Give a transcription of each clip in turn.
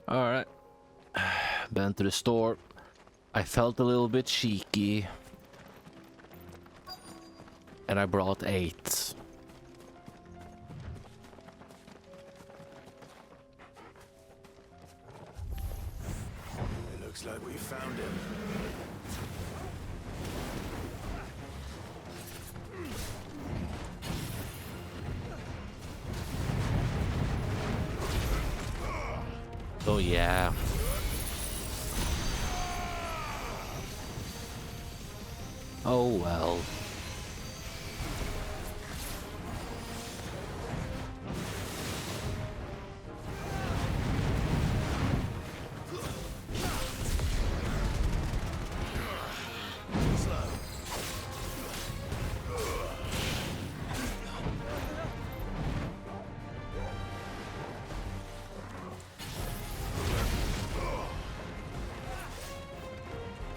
Alright. Been to the store. I felt a little bit cheeky. And I brought 8. It looks like we found him. Oh yeah. Oh well.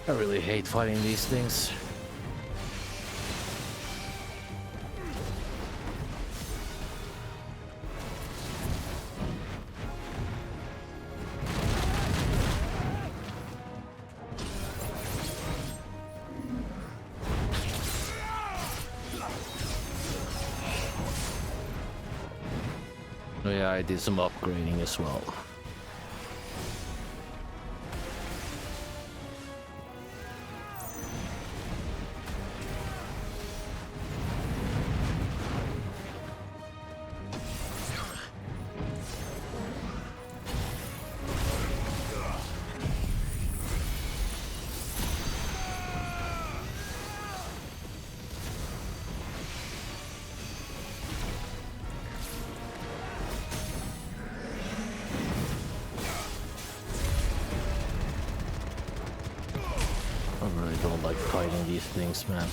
I really hate fighting these things. Oh yeah, I did some upgrading as well. I really don't like fighting these things, man.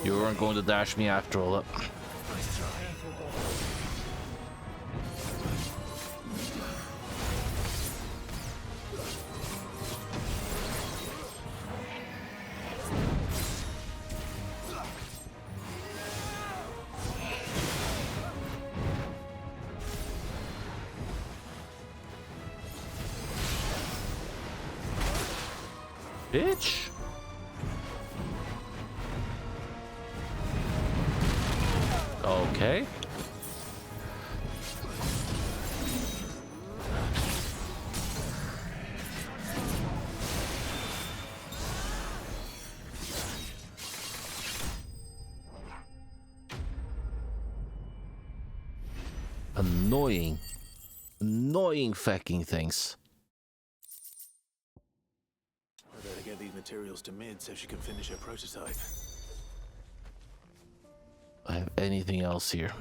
You weren't going to dash me after all. Bitch. Okay. Annoying fucking things. I better get these materials to Mid so she can finish her prototype. I have anything else here?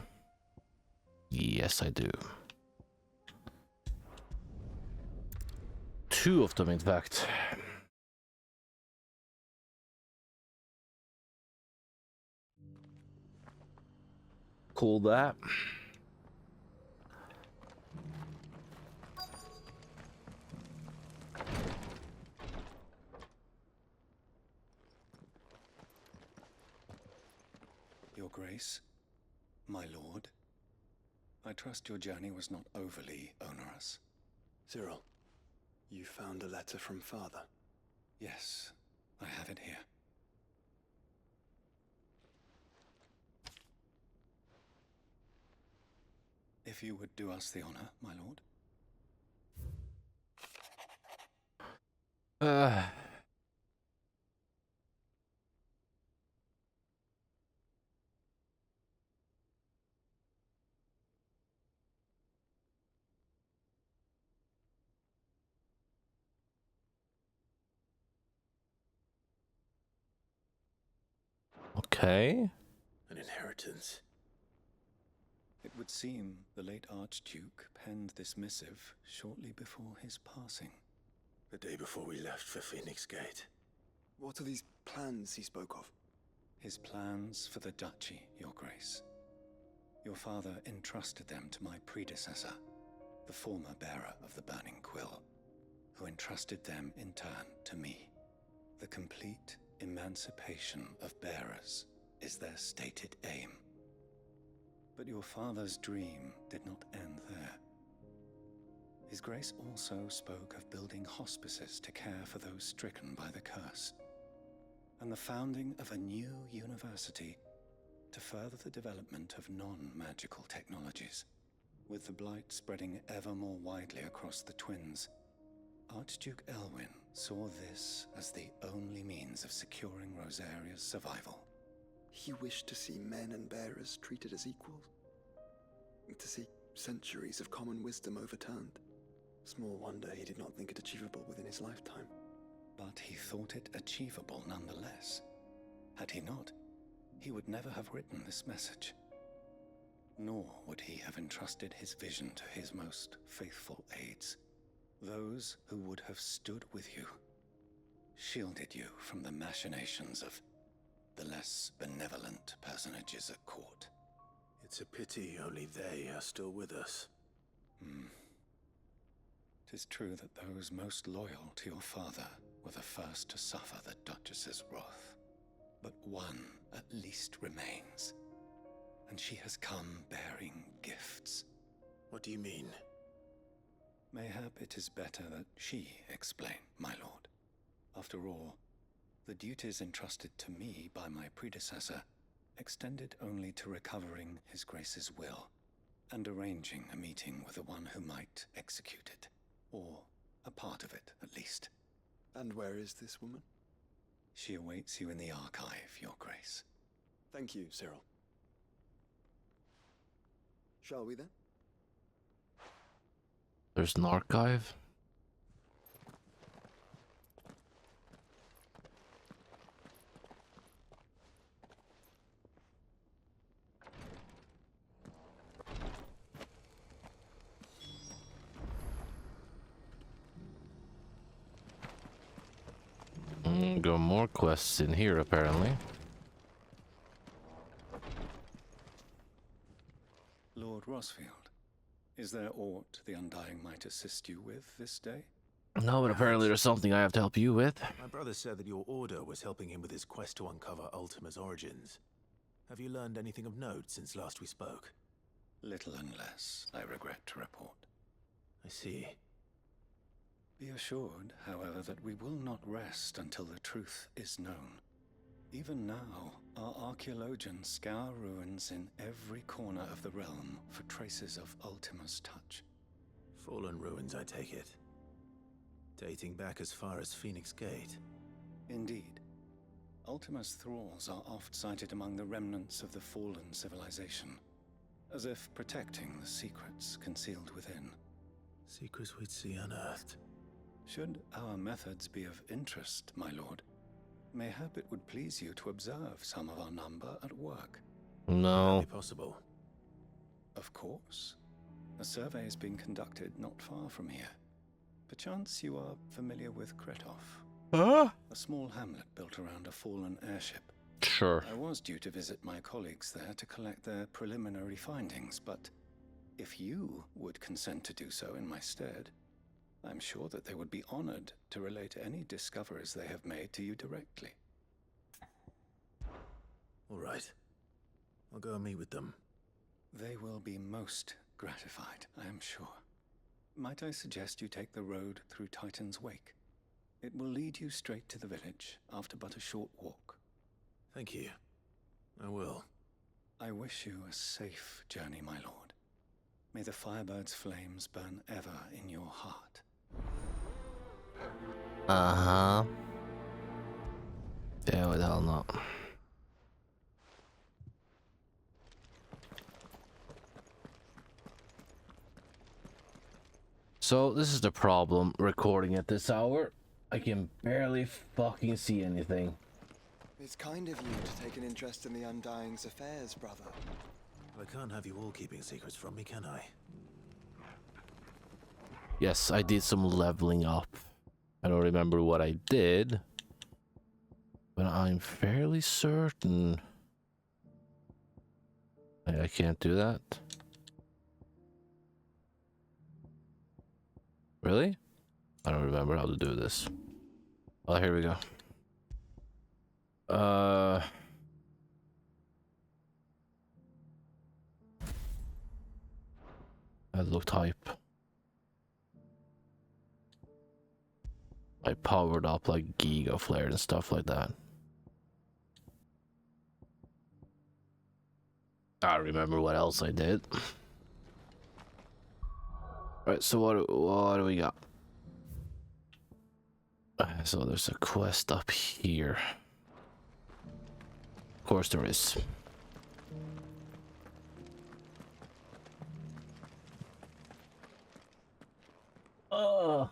Yes, I do. 2 of them, in fact. Cool that. Your Grace, my lord. I trust your journey was not overly onerous. Cyril, you found a letter from Father. Yes, I have it here. If you would do us the honor, my lord. Okay. An inheritance. It would seem the late Archduke penned this missive shortly before his passing. The day before we left for Phoenix Gate. What are these plans he spoke of? His plans for the duchy, your grace. Your father entrusted them to my predecessor, the former bearer of the Burning Quill, who entrusted them in turn to me. The complete emancipation of bearers is their stated aim. But your father's dream did not end there. His Grace also spoke of building hospices to care for those stricken by the curse, and the founding of a new university to further the development of non-magical technologies. With the blight spreading ever more widely across the twins, Archduke Elwyn saw this as the only means of securing Rosaria's survival. He wished to see men and bearers treated as equals. To see centuries of common wisdom overturned. Small wonder he did not think it achievable within his lifetime. But he thought it achievable nonetheless. Had he not, he would never have written this message. Nor would he have entrusted his vision to his most faithful aides, those who would have stood with you, shielded you from the machinations of the less benevolent personages at court. It's a pity only they are still with us. 'Tis true that those most loyal to your father were the first to suffer the Duchess's wrath. But one at least remains, and she has come bearing gifts. What do you mean? Mayhap it is better that she explain, my lord. After all, the duties entrusted to me by my predecessor extended only to recovering His Grace's will and arranging a meeting with the one who might execute it, or a part of it at least. And where is this woman? She awaits you in the archive, your grace. Thank you, Cyril. Shall we then? There's an archive. Got more quests in here apparently. Lord Rosfield, is there aught the Undying might assist you with this day? No, but apparently there's something I have to help you with. My brother said that your order was helping him with his quest to uncover Ultima's origins. Have you learned anything of note since last we spoke? Little and less, I regret to report. I see. Be assured, however, that we will not rest until the truth is known. Even now, our archaeologians scour ruins in every corner of the realm for traces of Ultima's touch. Fallen ruins, I take it. Dating back as far as Phoenix Gate. Indeed. Ultima's thralls are oft sighted among the remnants of the fallen civilization, as if protecting the secrets concealed within. Secrets we'd see unearthed. Should our methods be of interest, my lord, mayhap it would please you to observe some of our number at work. No. Be possible. Of course. A survey is being conducted not far from here. Perchance you are familiar with Kretov, Huh? a small hamlet built around a fallen airship. Sure. I was due to visit my colleagues there to collect their preliminary findings, but if you would consent to do so in my stead, I'm sure that they would be honored to relate any discoveries they have made to you directly. All right. I'll go and meet with them. They will be most gratified, I am sure. Might I suggest you take the road through Titan's Wake? It will lead you straight to the village after but a short walk. Thank you. I will. I wish you a safe journey, my lord. May the Firebird's flames burn ever in your heart. Uh-huh. Yeah, why the hell not? So, this is the problem recording at this hour. I can barely fucking see anything. It's kind of you to take an interest in the Undying's affairs, brother. I can't have you all keeping secrets from me, can I? Yes, I did some leveling up. I don't remember what I did, but I'm fairly certain I can't do that. Really? I don't remember how to do this. Oh, here we go. That looked hype. I powered up like Giga Flare and stuff like that. I don't remember what else I did. Alright, so what do we got? So there's a quest up here. Of course there is. Oh,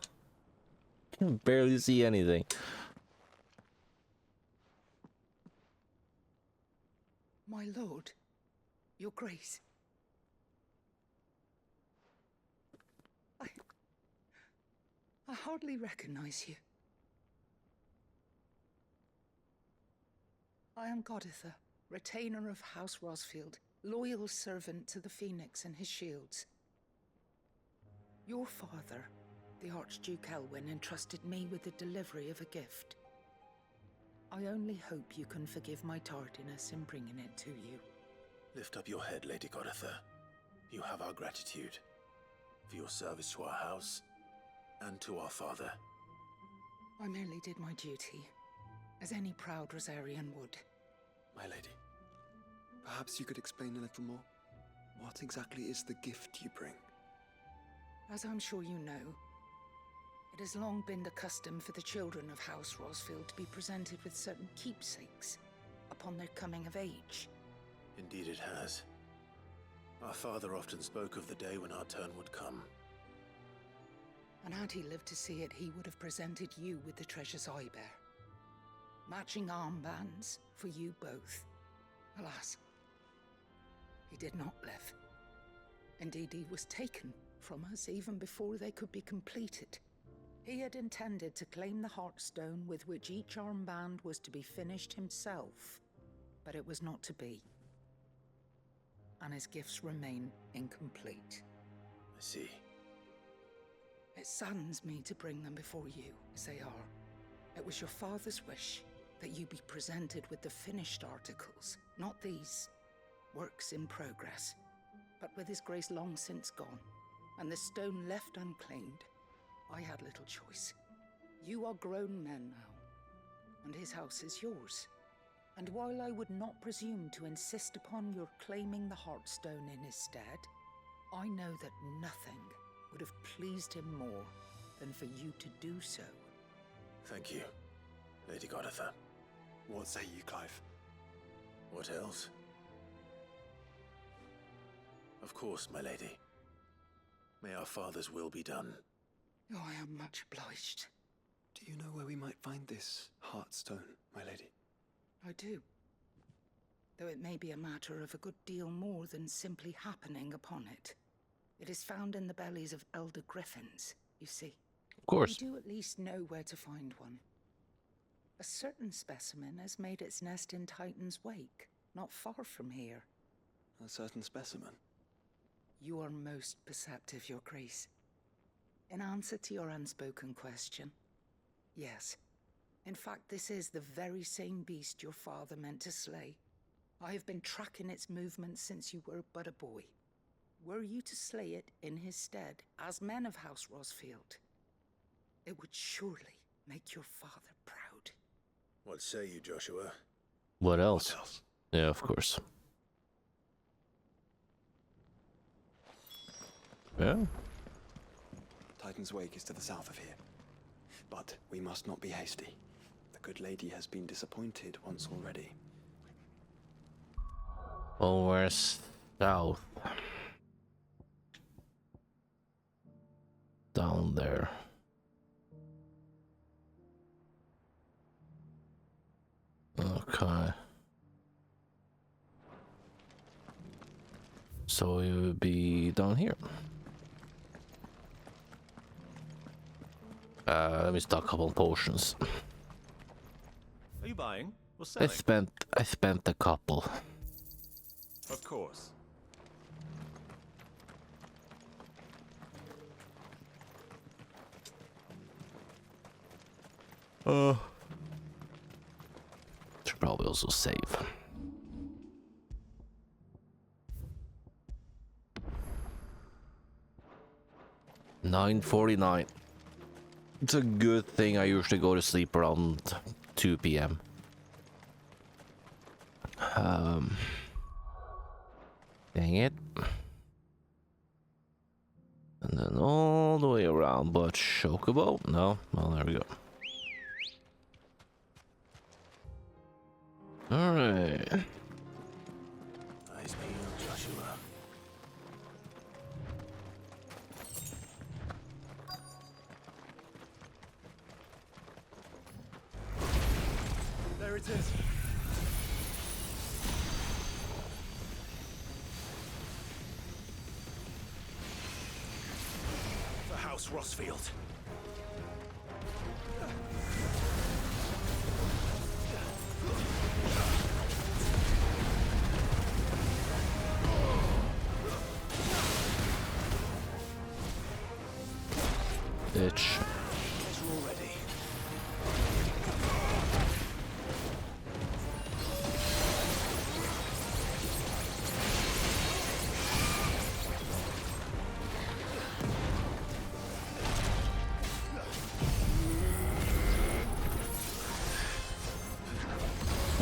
can barely see anything. My lord, your grace. I hardly recognize you. I am Goditha, retainer of House Rosfield, loyal servant to the Phoenix and his shields. Your father, the Archduke Elwyn, entrusted me with the delivery of a gift. I only hope you can forgive my tardiness in bringing it to you. Lift up your head, Lady Goditha. You have our gratitude for your service to our house and to our father. I merely did my duty, as any proud Rosarian would. My lady, perhaps you could explain a little more? What exactly is the gift you bring? As I'm sure you know, it has long been the custom for the children of House Rosfield to be presented with certain keepsakes upon their coming of age. Indeed it has. Our father often spoke of the day when our turn would come. And had he lived to see it, he would have presented you with the treasures I bear. Matching armbands for you both. Alas, he did not live. Indeed, he was taken from us even before they could be completed. He had intended to claim the Heartstone with which each armband was to be finished himself, but it was not to be. And his gifts remain incomplete. I see. It saddens me to bring them before you, as they are. It was your father's wish that you be presented with the finished articles, not these works in progress. But with his grace long since gone, and the stone left unclaimed, I had little choice. You are grown men now, and his house is yours. And while I would not presume to insist upon your claiming the Heartstone in his stead, I know that nothing would have pleased him more than for you to do so. Thank you, Lady Goditha. What say you, Clive? What else? Of course, my lady. May our father's will be done. Oh, I am much obliged. Do you know where we might find this Heartstone, my lady? I do. Though it may be a matter of a good deal more than simply happening upon it. It is found in the bellies of elder griffins, you see. Of course. We do at least know where to find one. A certain specimen has made its nest in Titan's Wake, not far from here. A certain specimen? You are most perceptive, Your Grace. In answer to your unspoken question, yes. In fact, this is the very same beast your father meant to slay. I have been tracking its movements since you were but a boy. were you to slay it in his stead, as men of House Rosfield, it would surely make your father proud. What say you, Joshua? What else? What else? Yeah, of course. Yeah. Titan's Wake is to the south of here. But we must not be hasty. The good lady has been disappointed once already. Well, where's south? Down there. Okay. So it would be down here. Let me stock a couple potions. Are you buying or selling? I spent a couple. Of course. Should probably also save. $9.49. It's a good thing I usually go to sleep around 2 p.m. Dang it. And then all the way around, but Chocobo? No? Well, there we go. Alright. Eyes peeled, Joshua. There it is. For House Rosfield. Bitch. Already.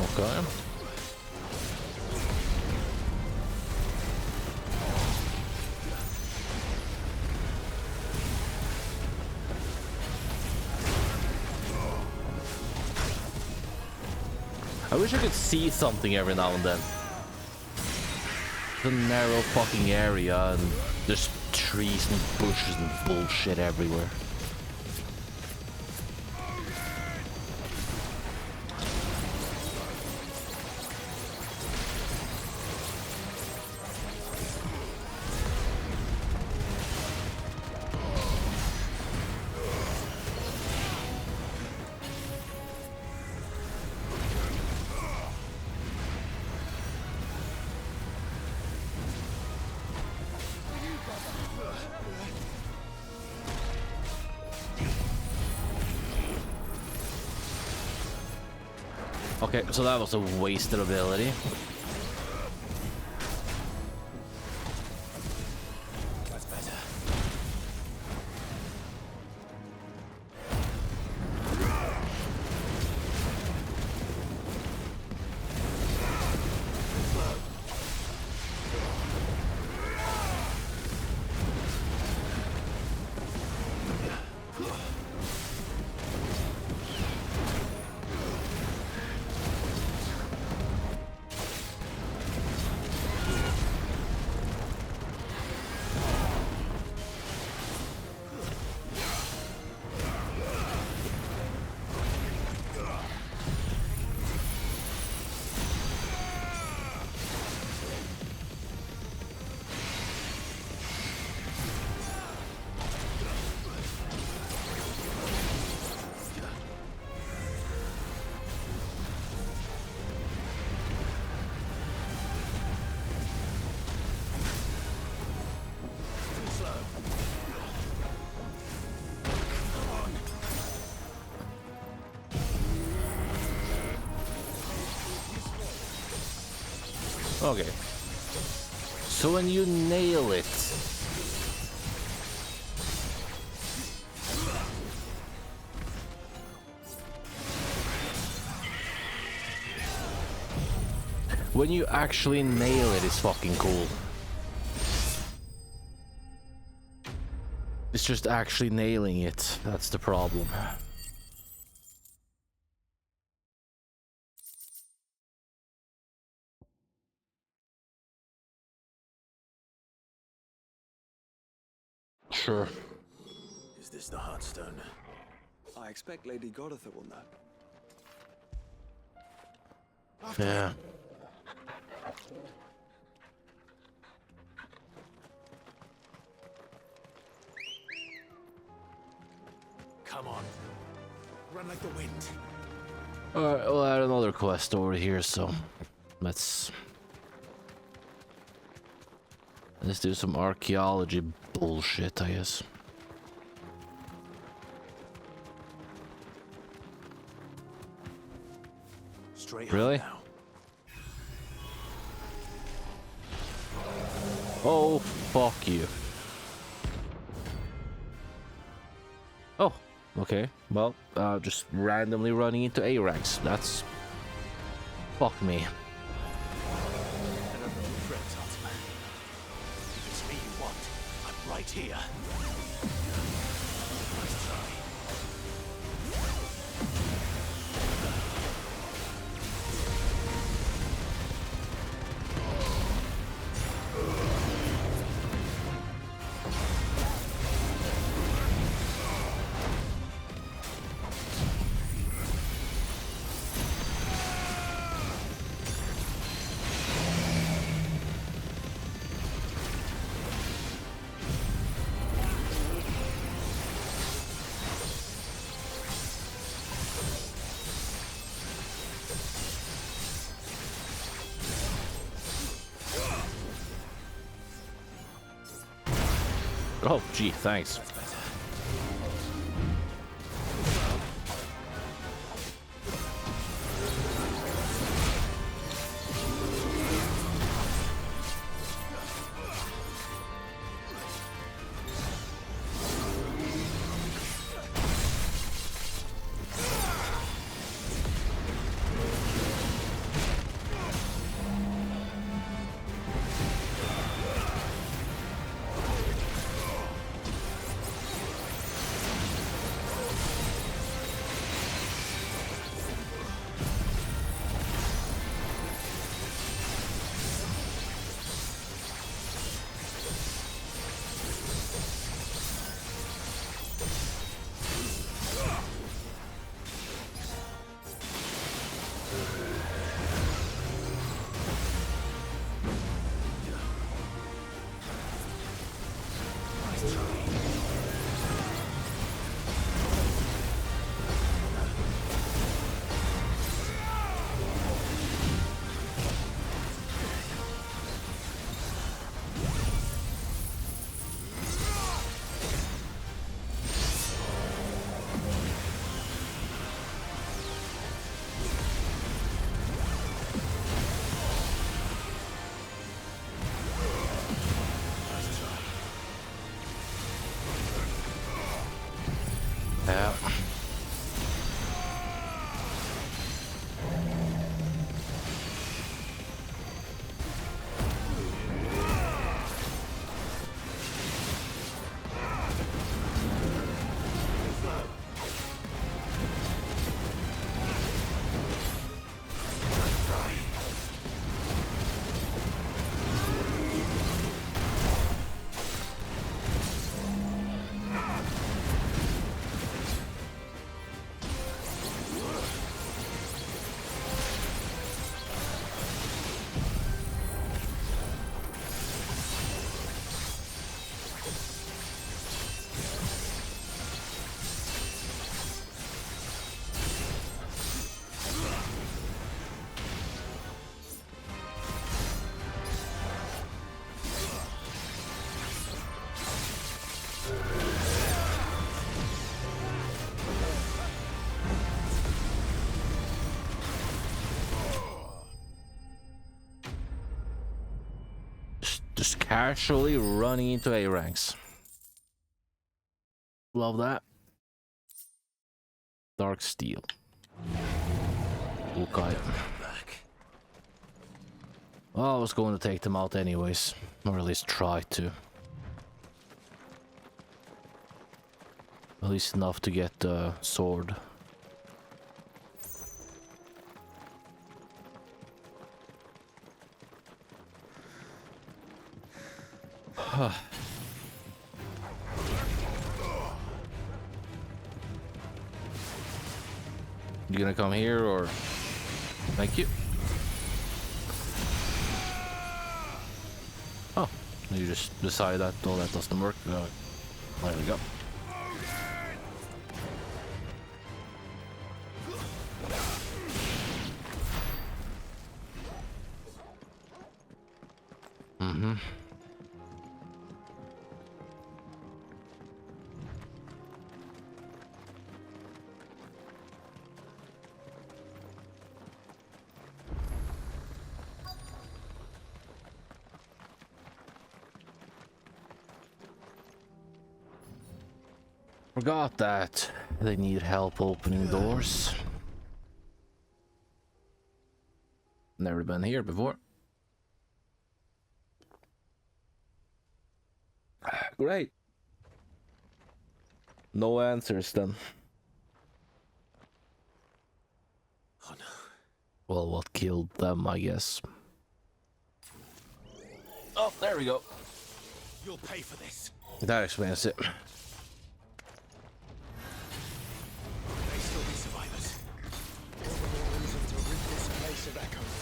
Okay. I wish I could see something every now and then. It's a narrow fucking area and there's trees and bushes and bullshit everywhere. Okay, so that was a wasted ability. That's better. Okay. So when you nail it, when you actually nail it, it's fucking cool. It's just actually nailing it. That's the problem. Sure. Is this the Heartstone? I expect Lady Goditha will know. Yeah. Come on. Run like the wind. Alright, we'll add another quest over here, so let's do some archaeology bullshit, I guess. Straight Really? now. Oh, fuck you. Oh, okay. Well, just randomly running into A ranks. That's... Fuck me. If it's me you want, I'm right here. Nice try. Oh, gee, thanks. casually running into A ranks. Love that. Dark steel. Okay. Well, I was going to take them out anyways, or at least try to. At least enough to get the sword. You gonna come here or? Thank you. Oh, you just decided that that doesn't work. There we go. Forgot that they need help opening doors. Never been here before. Great. No answers then. Oh no. Well, what killed them, I guess. Oh, there we go. You'll pay for this. That explains it. May still be survivors. All the more reason to rid this place of echoes.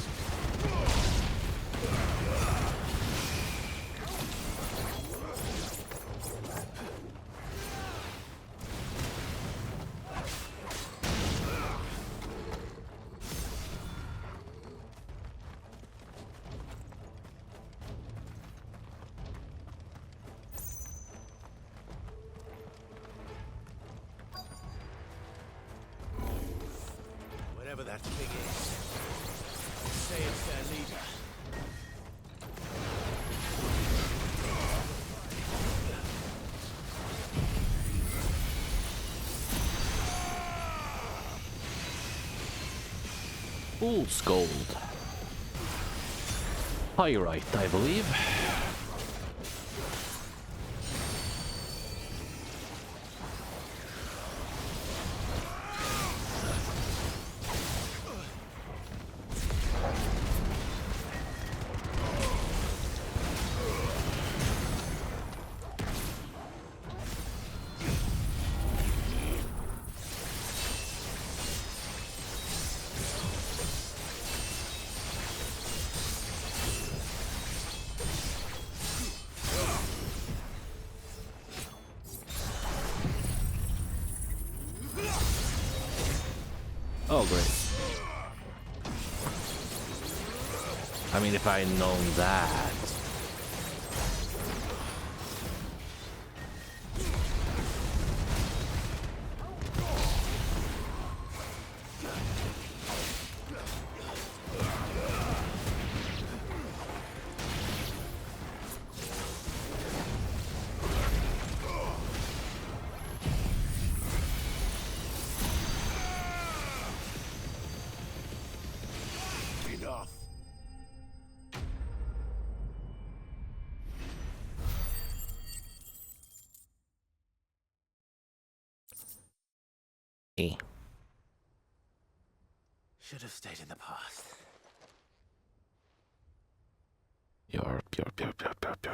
Whatever that thing is, say it's their leader. Fool's gold. Pyrite, I believe. Oh, great. I mean, if I had known that. Enough. Eh. Should have stayed in the past.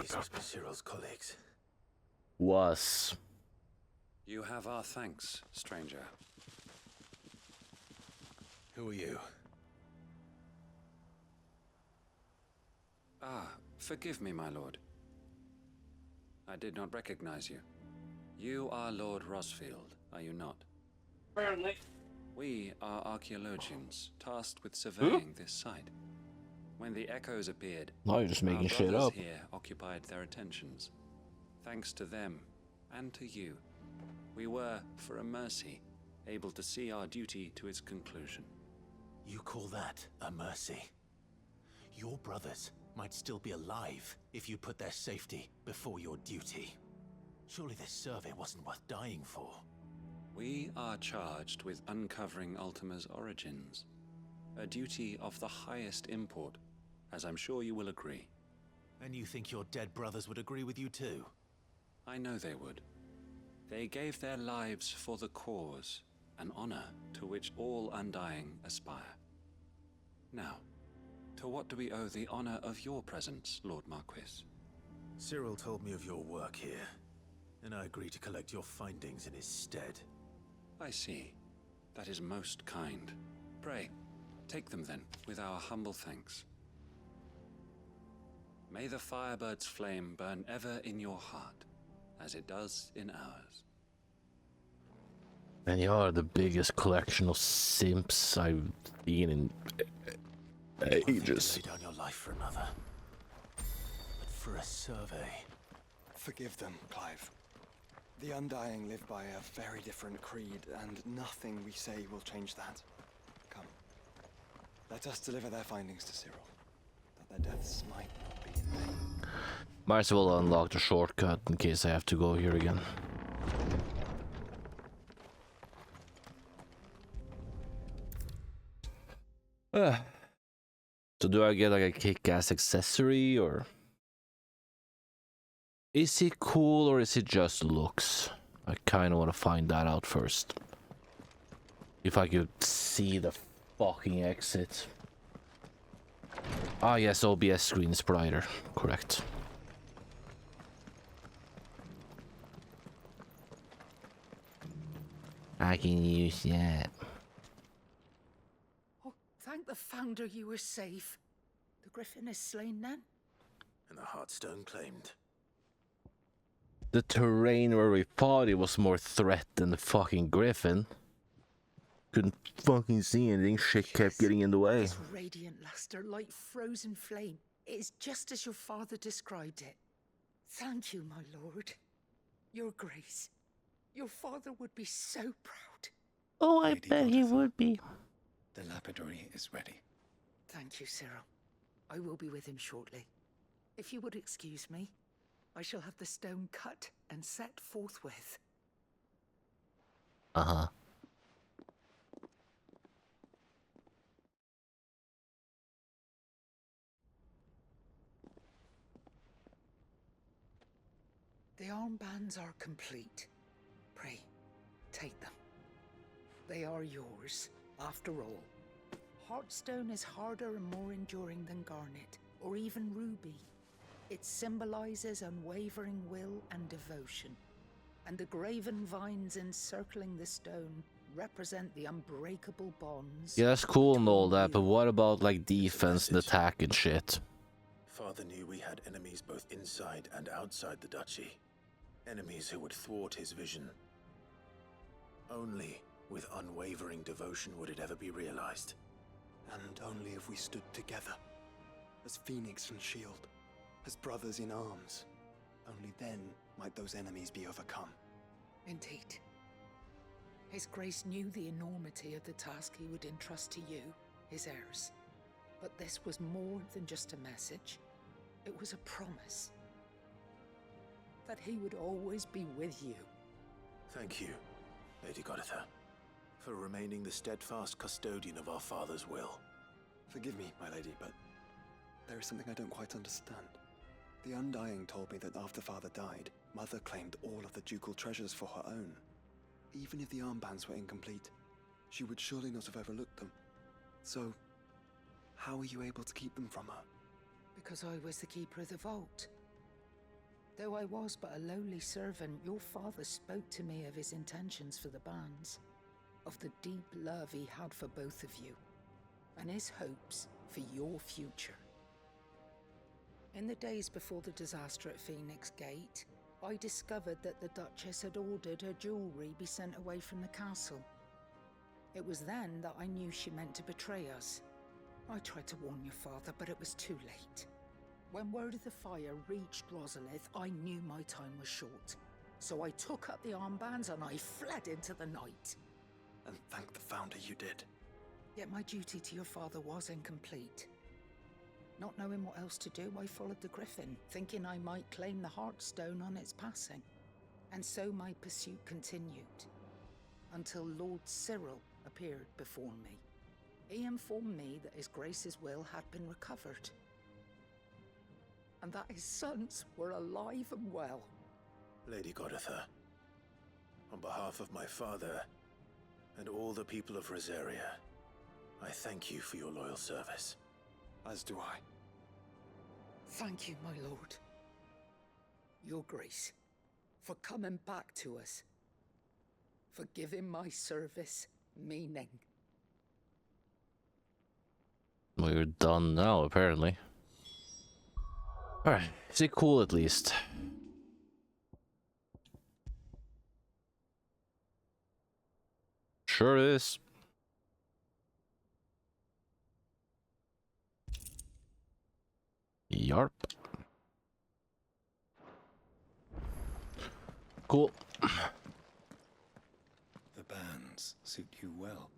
These must be Cyril's colleagues. Was. You have our thanks, stranger. Who are you? Ah, forgive me, my lord. I did not recognize you. You are Lord Rosfield, are you not? Apparently. We are archaeologians tasked with surveying this site. When the echoes appeared, No, you're just making our shit brothers up. here occupied their attentions. Thanks to them, and to you, we were, for a mercy, able to see our duty to its conclusion. You call that a mercy? Your brothers might still be alive if you put their safety before your duty. Surely this survey wasn't worth dying for. We are charged with uncovering Ultima's origins. A duty of the highest import, as I'm sure you will agree. And you think your dead brothers would agree with you too? I know they would. They gave their lives for the cause, an honor to which all undying aspire. Now, to what do we owe the honor of your presence, Lord Marquis? Cyril told me of your work here, and I agreed to collect your findings in his stead. I see. That is most kind. Pray, take them then, with our humble thanks. May the Firebird's flame burn ever in your heart, as it does in ours. And you are the biggest collection of simps I've been in ages. Lay down your life for another. But for a survey... Forgive them, Clive. The Undying live by a very different creed, and nothing we say will change that. Come. Let us deliver their findings to Cyril, that their deaths might not be in vain. Might as well unlock the shortcut in case I have to go here again. So do I get like a kick-ass accessory, or is it cool, or is it just looks? I kind of want to find that out first. If I could see the fucking exit. Ah yes, OBS screen is brighter, correct. I can use that. Oh, thank the Founder you were safe. The Griffin is slain then? And the Heartstone claimed. The terrain where we fought, it was more threat than the fucking Griffin. Couldn't fucking see anything, shit kept getting in the way. This radiant luster like frozen flame. It is just as your father described it. Thank you, my lord. Your grace. Your father would be so proud. Oh, I Lady bet he Godfrey. would be. The lapidary is ready. Thank you, Cyril. I will be with him shortly. If you would excuse me, I shall have the stone cut and set forthwith. Uh-huh. The armbands are complete. Pray, take them. They are yours, after all. Heartstone is harder and more enduring than garnet, or even ruby. It symbolizes unwavering will and devotion. And the graven vines encircling the stone represent the unbreakable bonds. Yeah, that's cool and all between that, but you what about like defense and attack and shit? Father knew we had enemies both inside and outside the duchy. Enemies who would thwart his vision. Only with unwavering devotion would it ever be realized. And only if we stood together, as Phoenix and Shield, as brothers in arms. Only then might those enemies be overcome. Indeed. His Grace knew the enormity of the task he would entrust to you, his heirs. But this was more than just a message. It was a promise. That he would always be with you. Thank you, Lady Godfrey, for remaining the steadfast custodian of our father's will. Forgive me, my lady, but there is something I don't quite understand. The Undying told me that after Father died, Mother claimed all of the ducal treasures for her own. Even if the armbands were incomplete, she would surely not have overlooked them. So, how were you able to keep them from her? Because I was the keeper of the vault. Though I was but a lowly servant, your father spoke to me of his intentions for the bands, of the deep love he had for both of you, and his hopes for your future. In the days before the disaster at Phoenix Gate, I discovered that the Duchess had ordered her jewelry be sent away from the castle. It was then that I knew she meant to betray us. I tried to warn your father, but it was too late. When word of the fire reached Rosalith, I knew my time was short. So I took up the armbands and I fled into the night. And thank the Founder you did. Yet my duty to your father was incomplete. Not knowing what else to do, I followed the griffin, thinking I might claim the Heartstone on its passing. And so my pursuit continued, until Lord Cyril appeared before me. He informed me that His Grace's will had been recovered, and that his sons were alive and well. Lady Goditha, on behalf of my father and all the people of Rosaria, I thank you for your loyal service. As do I. Thank you, my lord. Your Grace, for coming back to us, for giving my service meaning. We're done now, apparently. Alright, is it cool at least? Sure is. Yarp. Cool. The bands suit you well.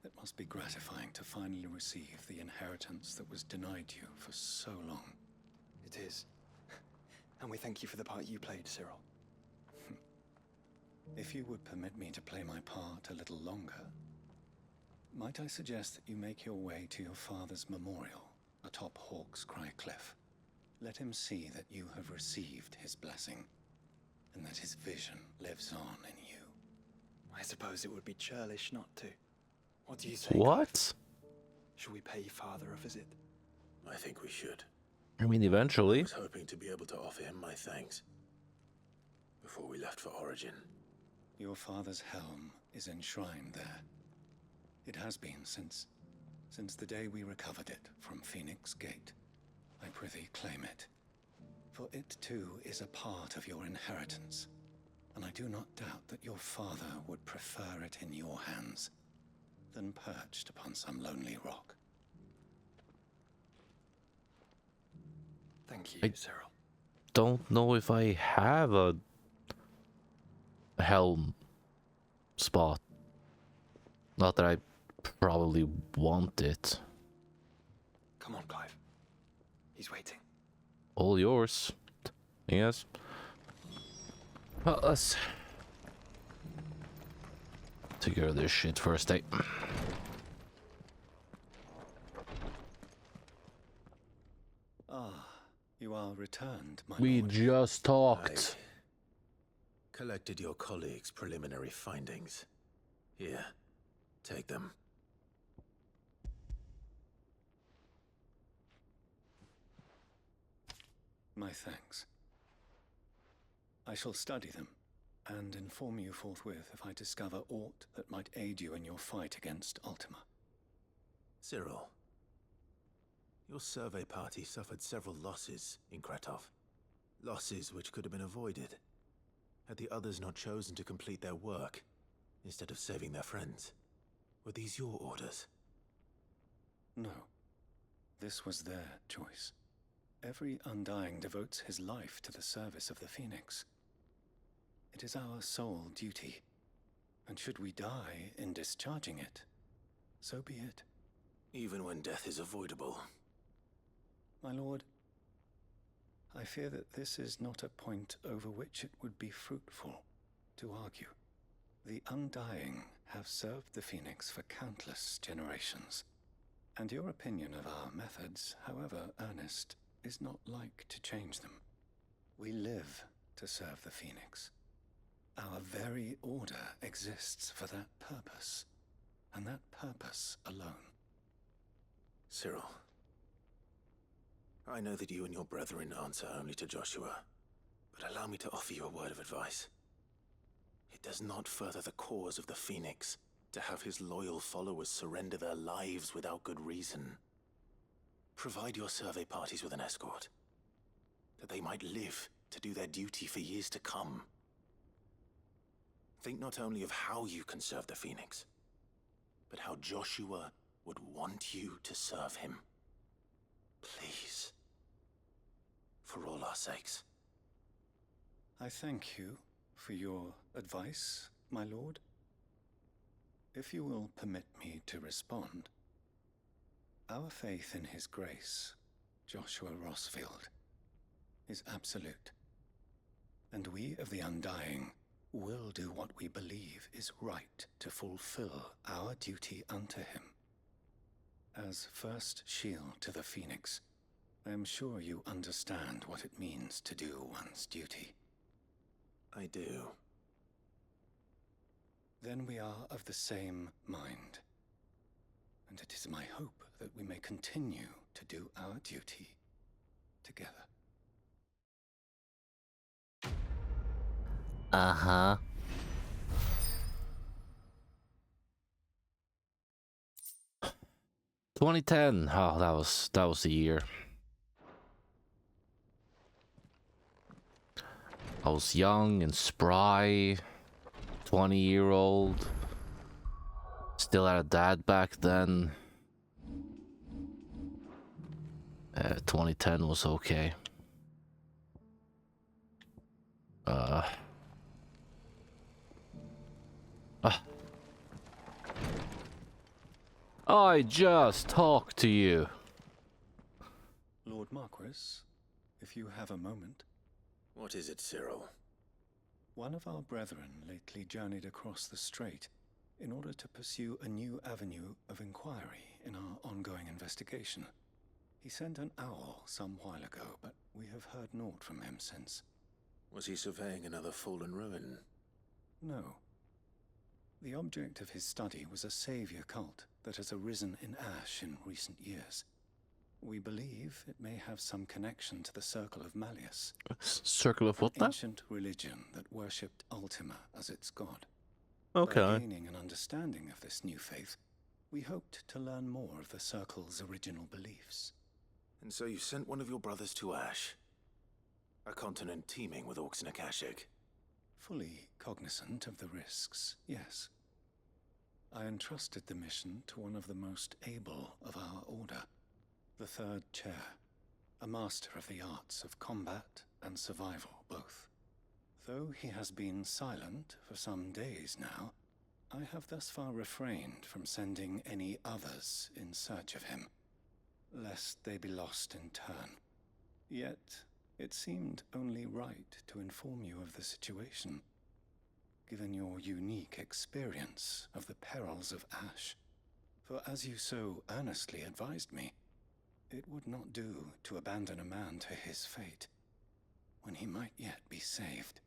It must be gratifying to finally receive the inheritance that was denied you for so long. It is. And we thank you for the part you played, Cyril. If you would permit me to play my part a little longer, might I suggest that you make your way to your father's memorial atop Hawk's Cry Cliff. Let him see that you have received his blessing, and that his vision lives on in you. I suppose it would be churlish not to. What do you say? What? Shall we pay father a visit? I think we should. I mean, I eventually. was hoping to be able to offer him my thanks before we left for Origin. Your father's helm is enshrined there. It has been since the day we recovered it from Phoenix Gate. I prithee claim it, for it too is a part of your inheritance, and I do not doubt that your father would prefer it in your hands than perched upon some lonely rock. Thank you, Cyril. Don't know if I have a helm spot. Not that I probably want it. Come on, Clive. He's waiting. All yours. Yes. Well, let's take care of this shit first, eh? Ah, you are returned, my We lord. just talked. I collected your colleagues' preliminary findings. Here, take them. My thanks. I shall study them, and inform you forthwith if I discover aught that might aid you in your fight against Ultima. Cyril, your survey party suffered several losses in Kratov. Losses which could have been avoided, had the others not chosen to complete their work, instead of saving their friends. Were these your orders? No. This was their choice. Every Undying devotes his life to the service of the Phoenix. It is our sole duty, and should we die in discharging it, so be it. Even when death is avoidable. My lord, I fear that this is not a point over which it would be fruitful to argue. The Undying have served the Phoenix for countless generations, and your opinion of our methods, however earnest, is not like to change them. We live to serve the Phoenix. Our very order exists for that purpose, and that purpose alone. Cyril, I know that you and your brethren answer only to Joshua, but allow me to offer you a word of advice. It does not further the cause of the Phoenix to have his loyal followers surrender their lives without good reason. Provide your survey parties with an escort, that they might live to do their duty for years to come. Think not only of how you can serve the Phoenix, but how Joshua would want you to serve him. Please. For all our sakes. I thank you for your advice, my lord. If you will permit me to respond, Our faith in his grace, Joshua Rossfield, is absolute. And we of the Undying will do what we believe is right to fulfill our duty unto him. As first shield to the Phoenix, I am sure you understand what it means to do one's duty. I do. Then we are of the same mind. And it is my hope that we may continue to do our duty together. Uh-huh. "2010. Oh, that was the year. I was young and spry, 20-year-old. Still had a dad back then. 2010 was okay. I just talked to you. Lord Marquis, if you have a moment. What is it, Cyril? One of our brethren lately journeyed across the strait in order to pursue a new avenue of inquiry in our ongoing investigation. He sent an owl some while ago, but we have heard naught from him since. Was he surveying another fallen ruin? No. The object of his study was a savior cult that has arisen in Ash in recent years. We believe it may have some connection to the Circle of Malleus. Circle of what an now? ancient religion that worshipped Ultima as its god. Okay. By gaining an understanding of this new faith, we hoped to learn more of the Circle's original beliefs. And so you sent one of your brothers to Ash? A continent teeming with orcs and Akashic? Fully cognizant of the risks, yes. I entrusted the mission to one of the most able of our order, the Third Chair, a master of the arts of combat and survival both. Though he has been silent for some days now, I have thus far refrained from sending any others in search of him, lest they be lost in turn. Yet, it seemed only right to inform you of the situation, given your unique experience of the perils of Ash. For as you so earnestly advised me, it would not do to abandon a man to his fate, when he might yet be saved.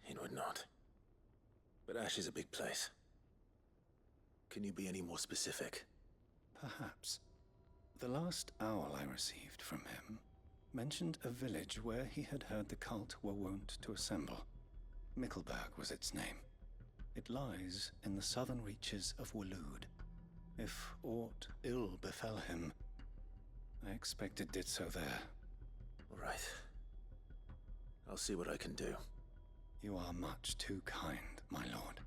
It would not. But Ash is a big place. Can you be any more specific? Perhaps. The last owl I received from him mentioned a village where he had heard the cult were wont to assemble. Mickleburg was its name. It lies in the southern reaches of Waloed. If aught ill befell him, I expect it did so there. Right. I'll see what I can do. You are much too kind, my lord.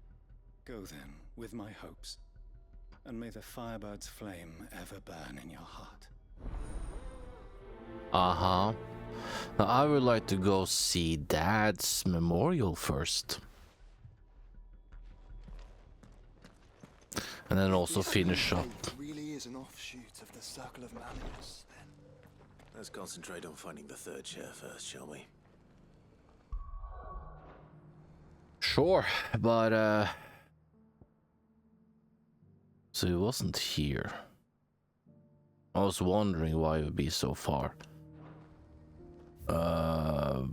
Go then, with my hopes, and may the Firebird's flame ever burn in your heart. Uh-huh. Now, I would like to go see Dad's memorial first. And then also finish up. It really is an offshoot of the Circle of Malleus, then. Let's concentrate on finding the third chair first, shall we? Sure, but so it wasn't here. I was wondering why it would be so far. Oh.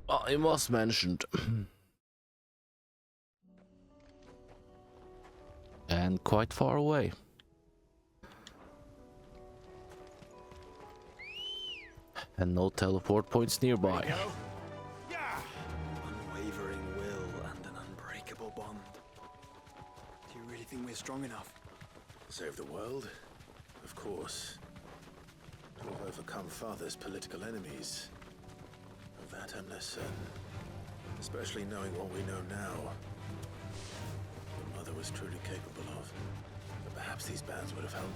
Oh, it was mentioned. And quite far away. And no teleport points nearby. Unwavering will and an unbreakable bond. Do you really think we're strong enough? Save the world? Of course. To have overcome Father's political enemies. Of that I'm less certain. Especially knowing what we know now. was truly capable of. But perhaps these bands would have helped.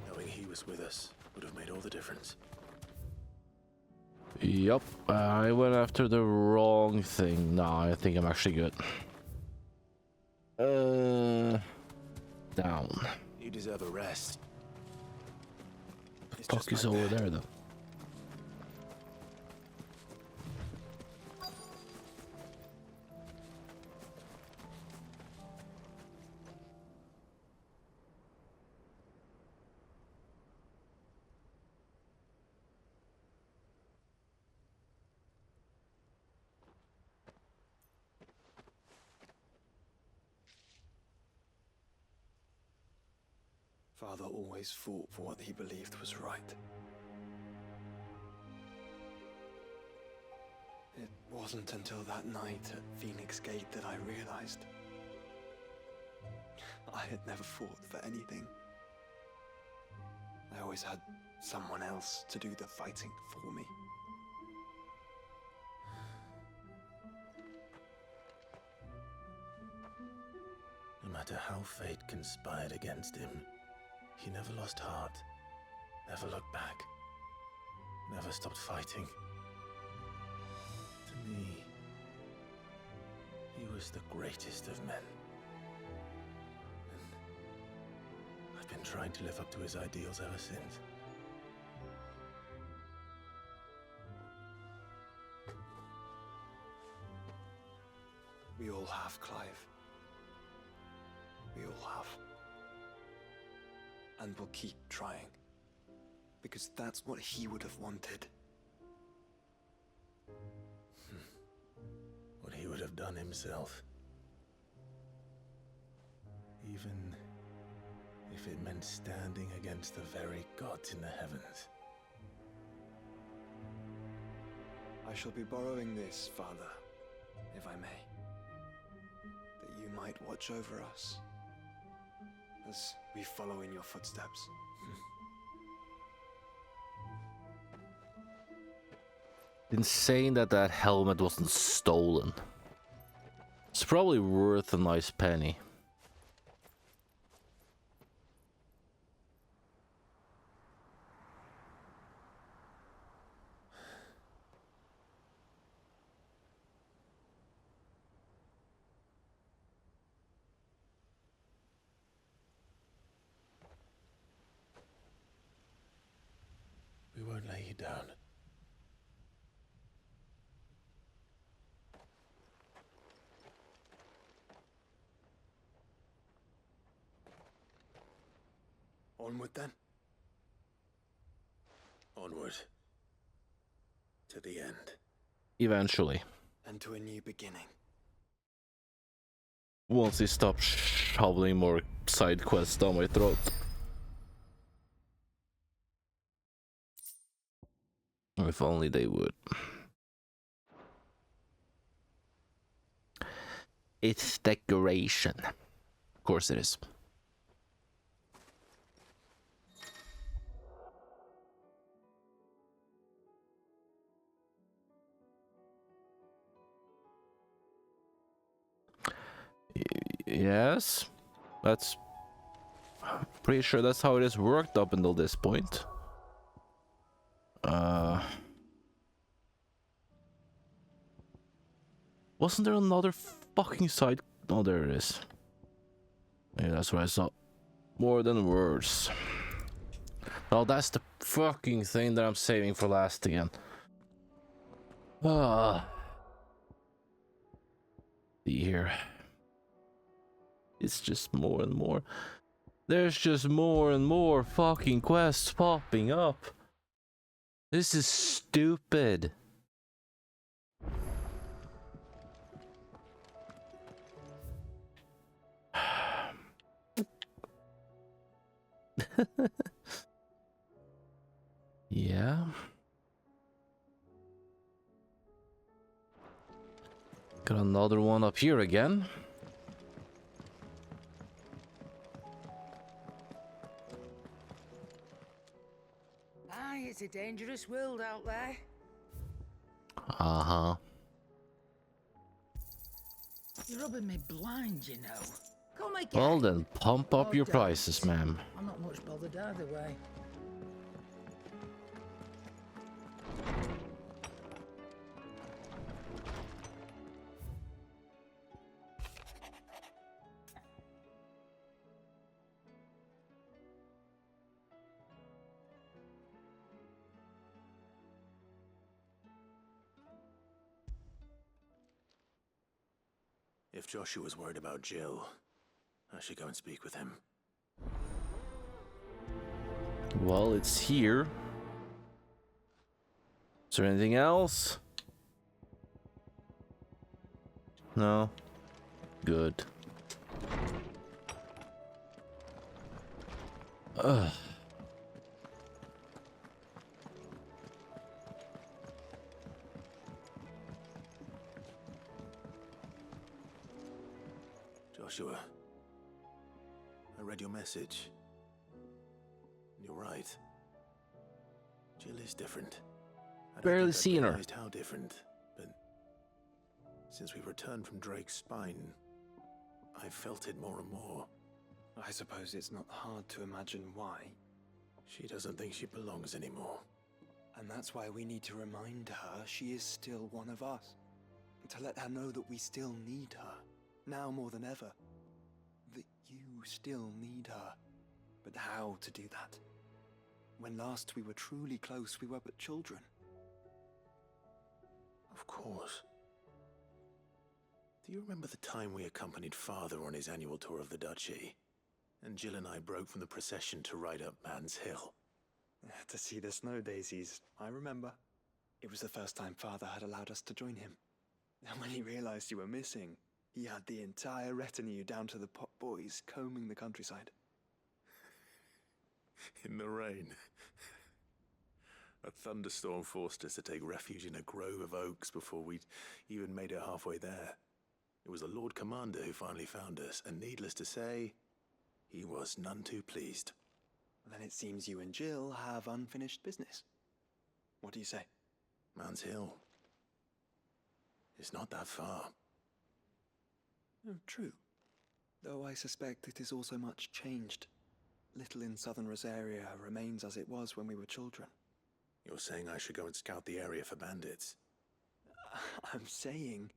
Knowing he was with us would have made all the difference. Yup, I went after the wrong thing. No, I think I'm actually good. Down. You deserve a rest. It's Fuck just is like over that. there though? Father always fought for what he believed was right. It wasn't until that night at Phoenix Gate that I realized I had never fought for anything. I always had someone else to do the fighting for me. No matter how fate conspired against him, he never lost heart, never looked back, never stopped fighting. To me, he was the greatest of men. And I've been trying to live up to his ideals ever since. We all have, Clive. We all have. And we'll keep trying. Because that's what he would have wanted. What he would have done himself. Even if it meant standing against the very gods in the heavens. I shall be borrowing this, Father, if I may. That you might watch over us as we follow in your footsteps. Insane that that helmet wasn't stolen. It's probably worth a nice penny. We won't lay you down. Onward then. Onward. To the end. Eventually. And to a new beginning. Once they stop shoveling more side quests down my throat. If only they would. It's decoration. Of course it is. Yes, that's pretty sure that's how it has worked up until this point. Wasn't there another fucking side? Oh, there it is. Yeah, that's what I saw. More than words. Oh, that's the fucking thing that I'm saving for last again. See here. It's just more and more. There's just more and more fucking quests popping up. This is stupid. Yeah. Got another one up here again. Aye, it's a dangerous world out there. Uh-huh. You're rubbing me blind, you know. Come again. Well then, pump up Oh, your don't. prices, ma'am. I'm not much bothered either way. If Joshua's worried about Jill, I should go and speak with him. Well, it's here. Is there anything else? No? Good. Ugh. Joshua, I read your message. You're right. Jill is different. I don't Barely think I'd seen her. realized how different, but since we returned from Drake's spine, I felt it more and more. I suppose it's not hard to imagine why. She doesn't think she belongs anymore. And that's why we need to remind her she is still one of us. To let her know that we still need her, now more than ever. That you still need her. But how to do that? When last we were truly close, we were but children. Of course. Do you remember the time we accompanied Father on his annual tour of the Duchy? And Jill and I broke from the procession to ride up Man's Hill. To see the snow daisies, I remember. It was the first time Father had allowed us to join him. And when he realized you were missing, he had the entire retinue down to the pot boys combing the countryside. In the rain. A thunderstorm forced us to take refuge in a grove of oaks before we'd even made it halfway there. It was the Lord Commander who finally found us, and needless to say, he was none too pleased. Then it seems you and Jill have unfinished business. What do you say? Man's Hill. It's not that far. Oh, true. Though I suspect it is also much changed. Little in southern Rosaria remains as it was when we were children. You're saying I should go and scout the area for bandits? I'm saying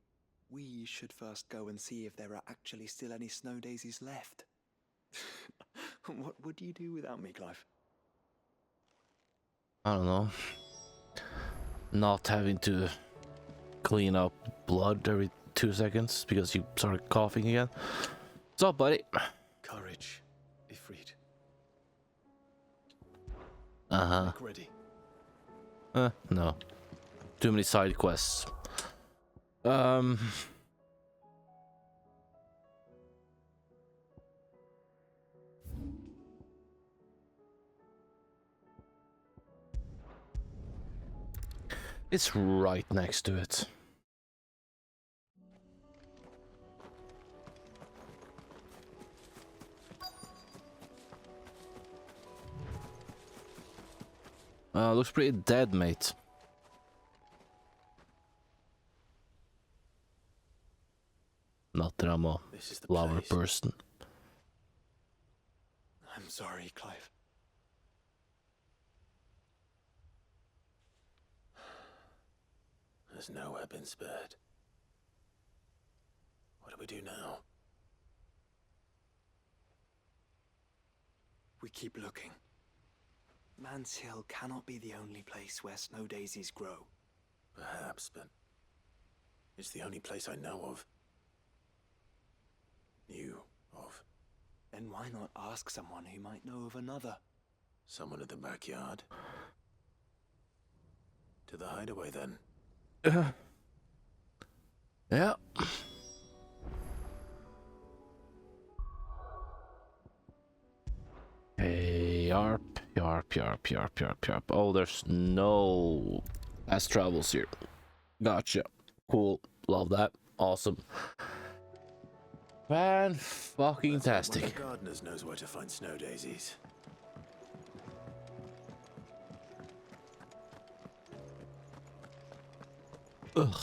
we should first go and see if there are actually still any snow daisies left. What would you do without me, Clive? I don't know. Not having to clean up blood every 2 seconds because you started coughing again. What's up, buddy? Courage. Ifrit. Uh-huh. Make ready. No. Too many side quests. It's right next to it. Looks pretty dead, mate. Not that I'm a This is the flower place. person. I'm sorry, Clive. There's nowhere been spared. What do we do now? We keep looking. Man's Hill cannot be the only place where snow daisies grow. Perhaps, but it's the only place I know of. Knew of. Then why not ask someone who might know of another? Someone in the backyard. To the hideaway, then. Yeah. Hey, yarp, yarp, yarp, yarp, yarp, yarp. Oh, there's no fast travels here. Gotcha. Cool. Love that. Awesome. Fan-fucking-tastic. One of the gardeners knows where to find snow daisies. Ugh.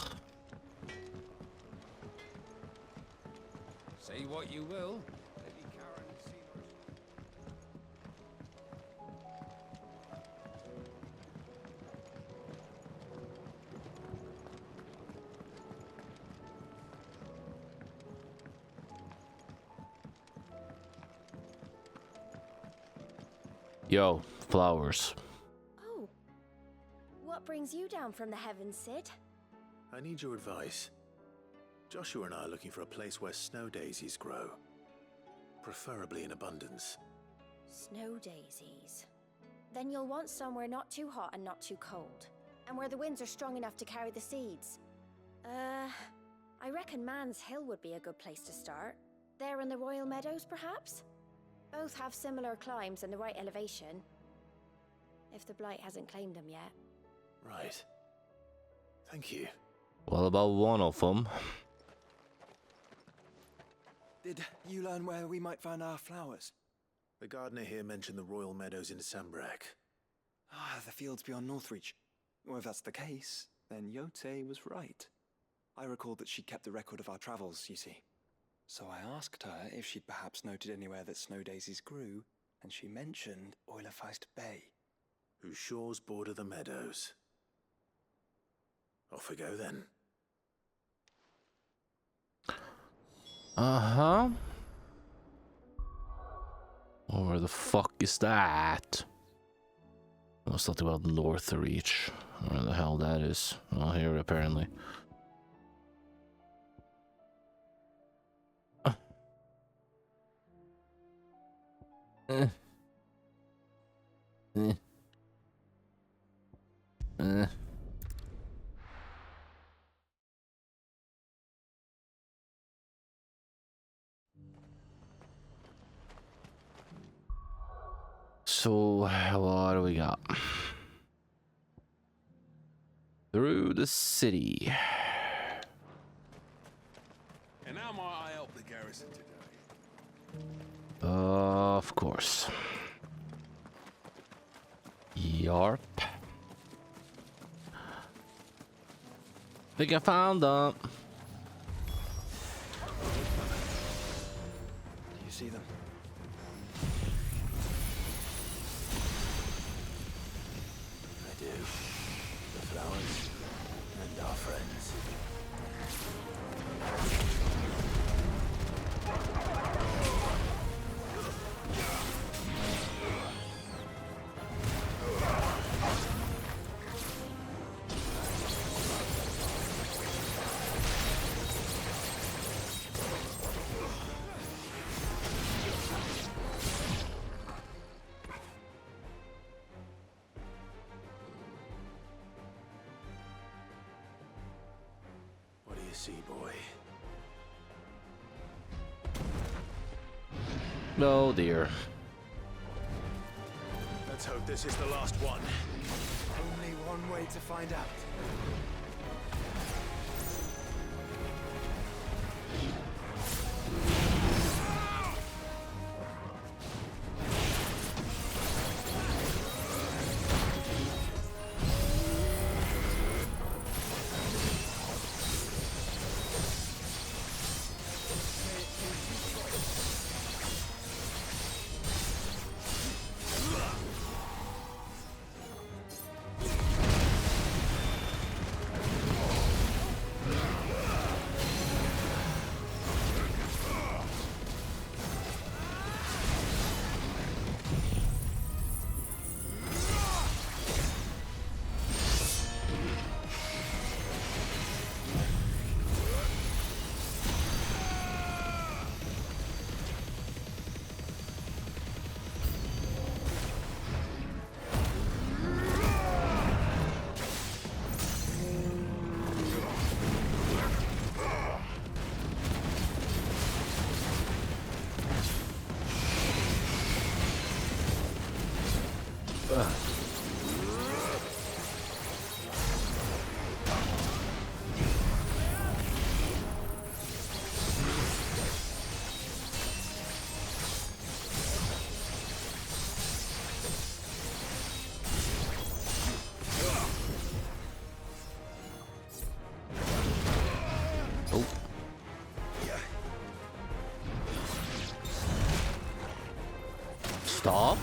what you will. Lady Karen seen her. Yo, flowers. Oh. What brings you down from the heavens, Sid? I need your advice. Joshua and I are looking for a place where snow daisies grow. Preferably in abundance. Snow daisies. Then you'll want somewhere not too hot and not too cold. And where the winds are strong enough to carry the seeds. I reckon Man's Hill would be a good place to start. There in the Royal Meadows, perhaps? Both have similar climbs and the right elevation. If the Blight hasn't claimed them yet. Right. Thank you. What about one of them? Did you learn where we might find our flowers? The gardener here mentioned the Royal Meadows in Sambrak. Ah, the fields beyond Northreach. Well, if that's the case, then Yote was right. I recalled that she kept the record of our travels, you see. So I asked her if she'd perhaps noted anywhere that snow daisies grew, and she mentioned Oilefeist Bay. Whose shores border the meadows. Off we go then. Uh-huh. Oh, where the fuck is that? Oh, something about Northreach. Where the hell that is. Oh, here apparently. Eh. Eh. Eh. So, what do we got? Through the city. And how might I help the garrison today? Of course. Yarp. Think I found them. Do you see them? I do. The flowers and our friends. What do you see, boy? Oh dear. Let's hope this is the last one. Only one way to find out. stop?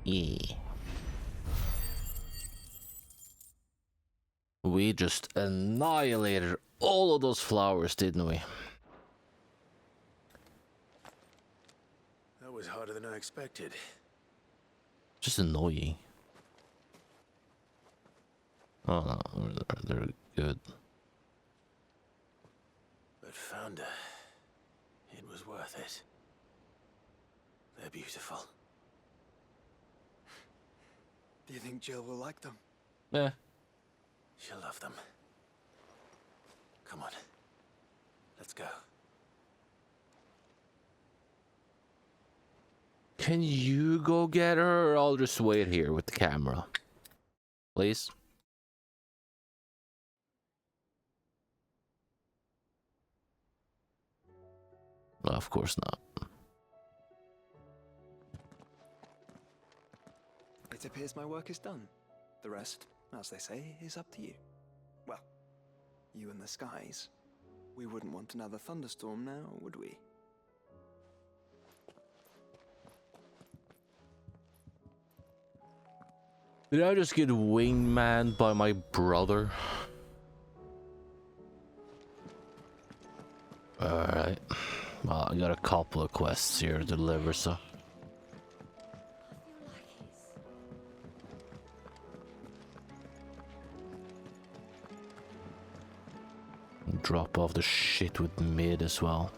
Yeah. We just annihilated all of those flowers, didn't we? That was harder than I expected. Just annoying. Oh no, they're good. But Founder, it was worth it. They're beautiful. Do you think Jill will like them? Yeah. She'll love them. Come on. Let's go. Can you go get her, or I'll just wait here with the camera? Please? No, of course not. It appears my work is done. The rest, as they say, is up to you. Well, you and the skies. We wouldn't want another thunderstorm now, would we? Did I just get wingman by my brother? Alright. Well, I got a couple of quests here to deliver, so. Drop off the shit with mid as well.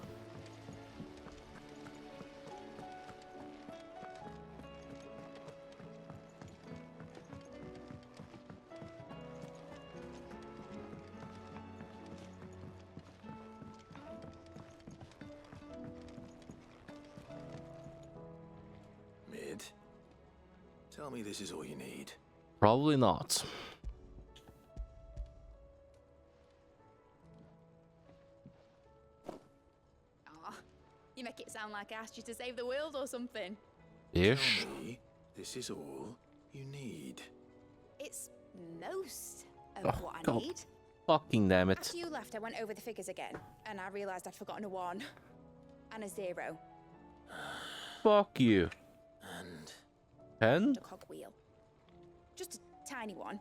Mid, tell me this is all you need. Probably not. You make it sound like I asked you to save the world or something. Ish. Tell me this is all you need. It's most of what I God. need. Fucking damn it. After you left, I went over the figures again, and I realised I'd forgotten a 1 and a 0. Fuck you. And 10? A cogwheel. Just a tiny one.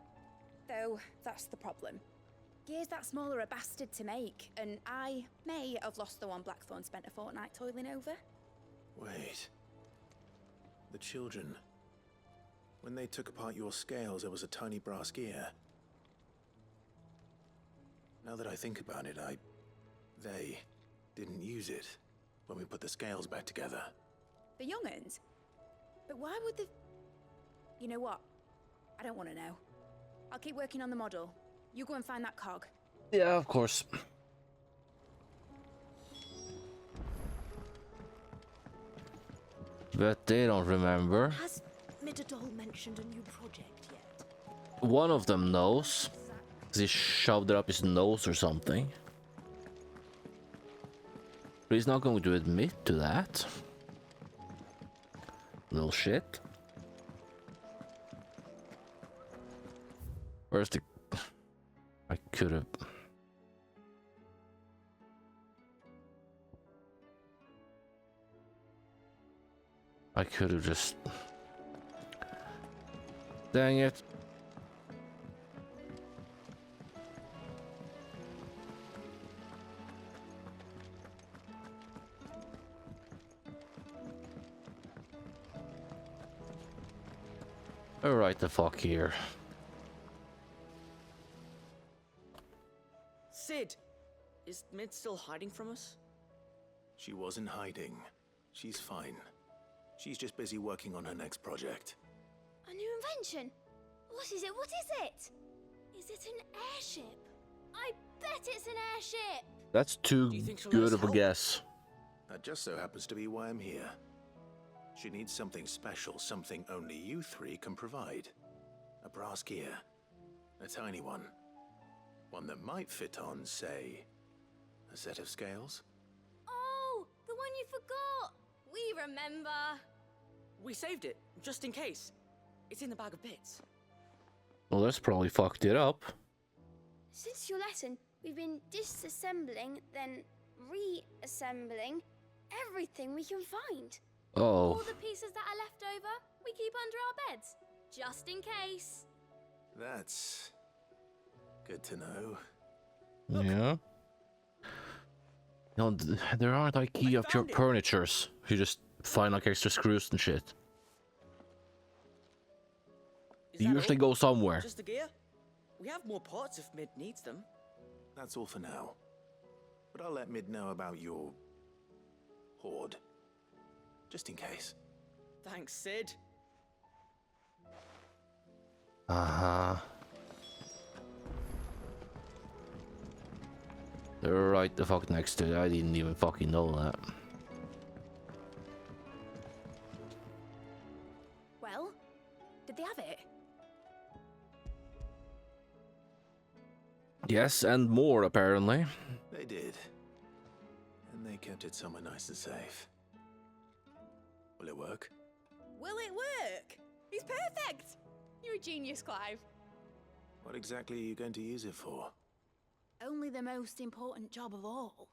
Though, that's the problem. Gears that small are a bastard to make, and I may have lost the one Blackthorn spent a fortnight toiling over. wait. The children. When they took apart your scales, there was a tiny brass gear. Now that I think about it, they didn't use it when we put the scales back together. The young'uns? But why would the... You know what? I don't want to know. I'll keep working on the model. You go and find that cog. Yeah, of course. But they don't remember. Has Midadol mentioned a new project yet? One of them knows. 'Cause he shoved it up his nose or something. But he's not going to admit to that. Little shit. Where's the... I could have... I could have just... Dang it. Alright, the fuck here. Sid! Is Mid still hiding from us? She wasn't hiding. She's fine. She's just busy working on her next project. A new invention? What is it? What is it? Is it an airship? I bet it's an airship! That's too Do you think she'll good let us of a help? guess. That just so happens to be why I'm here. She needs something special, something only you three can provide. A brass gear. A tiny one. One that might fit on, say, a set of scales? Oh, the one you forgot! We remember! We saved it, just in case. It's in the bag of bits. Well, that's probably fucked it up. Since your lesson, we've been disassembling, then reassembling everything we can find. Oh. All the pieces that are left over, we keep under our beds, just in case. That's good to know. Yeah. No, there aren't IKEA found it. furnitures. You just find like extra screws and shit. Is They that usually all? go somewhere. Just the gear? We have more parts if Mid needs them. That's all for now. But I'll let Mid know about your hoard. Just in case. Thanks, Sid. Uh-huh. They're right the fuck next to it. I didn't even fucking know that. Well, did they have it? Yes, and more apparently. They did. And they kept it somewhere nice and safe. Will it work? Will it work? He's perfect! You're a genius, Clive. What exactly are you going to use it for? Only the most important job of all.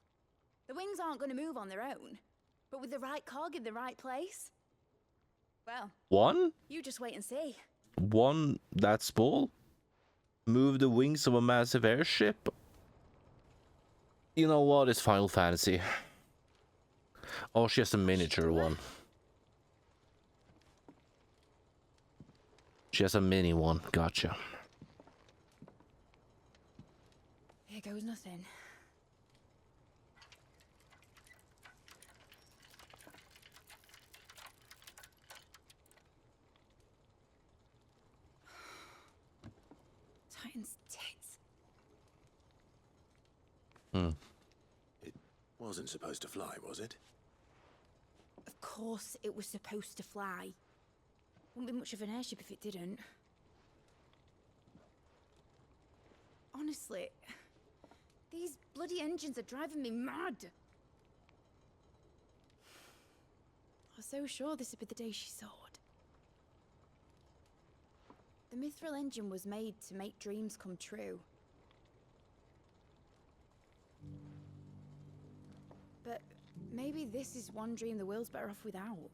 The wings aren't going to move on their own, but with the right cog in the right place. Well, One? you just wait and see. One that small? Move the wings of a massive airship? You know what? It's Final Fantasy. Oh, she has a miniature one. She has a mini one. Gotcha. Here goes nothing. Titan's tits. It wasn't supposed to fly, was it? Of course it was supposed to fly. Wouldn't be much of an airship if it didn't. Honestly, these bloody engines are driving me mad. I was so sure this would be the day she soared. The mithril engine was made to make dreams come true. But maybe this is one dream the world's better off without.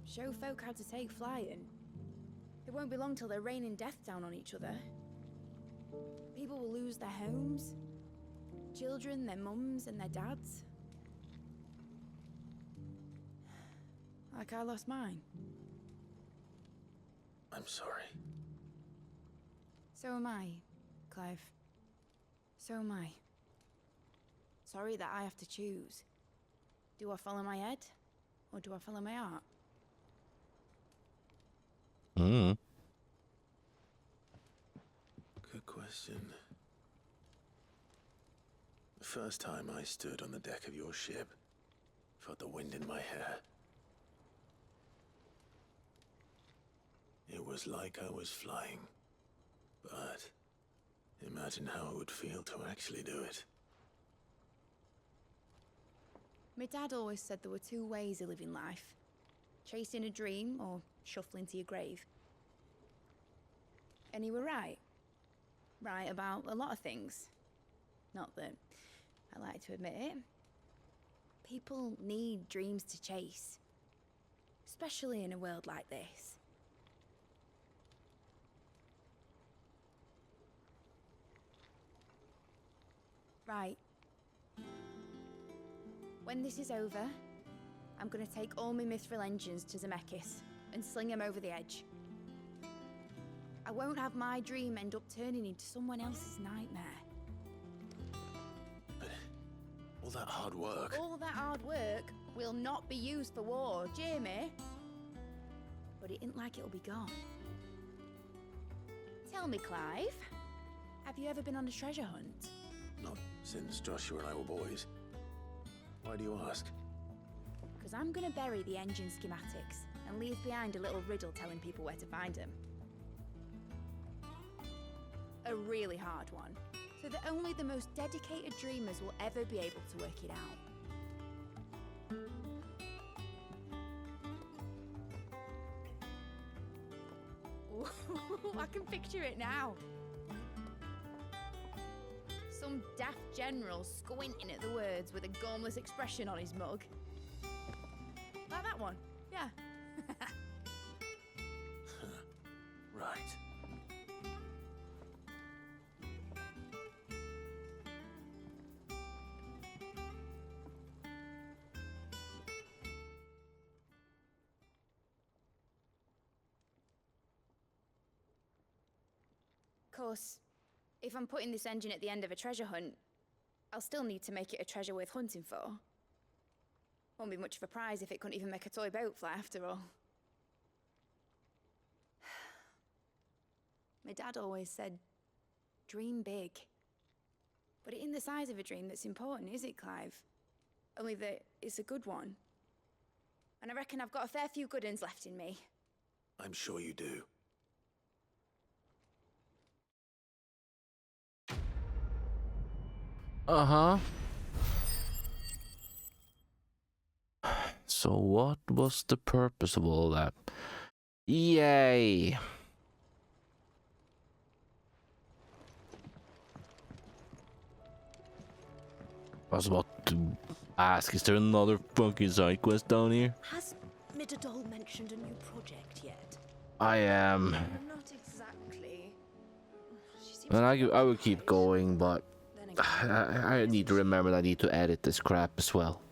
Show folk how to take flying. It won't be long till they're raining death down on each other. People will lose their homes, children, their mums and their dads. Like I lost mine. I'm sorry. So am I, Clive. So am I. Sorry that I have to choose. Do I follow my head, or do I follow my heart? Good question. The first time I stood on the deck of your ship, felt the wind in my hair. It was like I was flying. But imagine how it would feel to actually do it. My dad always said there were two ways of living life. Chasing a dream or shuffling to your grave. And he were right. Right about a lot of things. Not that I like to admit it. People need dreams to chase. Especially in a world like this. Right. When this is over, I'm gonna take all my mithril engines to Zemeckis and sling them over the edge. I won't have my dream end up turning into someone else's nightmare. But all that hard work. All that hard work will not be used for war, Jamie. But it ain't like it'll be gone. Tell me, Clive, have you ever been on a treasure hunt? Not since Joshua and I were boys. Why do you ask? Because I'm gonna bury the engine schematics and leave behind a little riddle telling people where to find them. A really hard one, so that only the most dedicated dreamers will ever be able to work it out. I can picture it now. Some daft general squinting at the words with a gormless expression on his mug. Like that one, yeah. Right. Of course, if I'm putting this engine at the end of a treasure hunt, I'll still need to make it a treasure worth hunting for. Won't be much of a prize if it couldn't even make a toy boat fly after all. My dad always said, dream big. But it ain't the size of a dream that's important, is it, Clive? Only that it's a good one. And I reckon I've got a fair few good uns left in me. I'm sure you do. Uh-huh. So what was the purpose of all that? Yay! I was about to ask, is there another fucking side quest down here? Has Midadol mentioned a new project yet? I am. Not exactly. And I will keep going, but I need to remember that I need to edit this crap as well.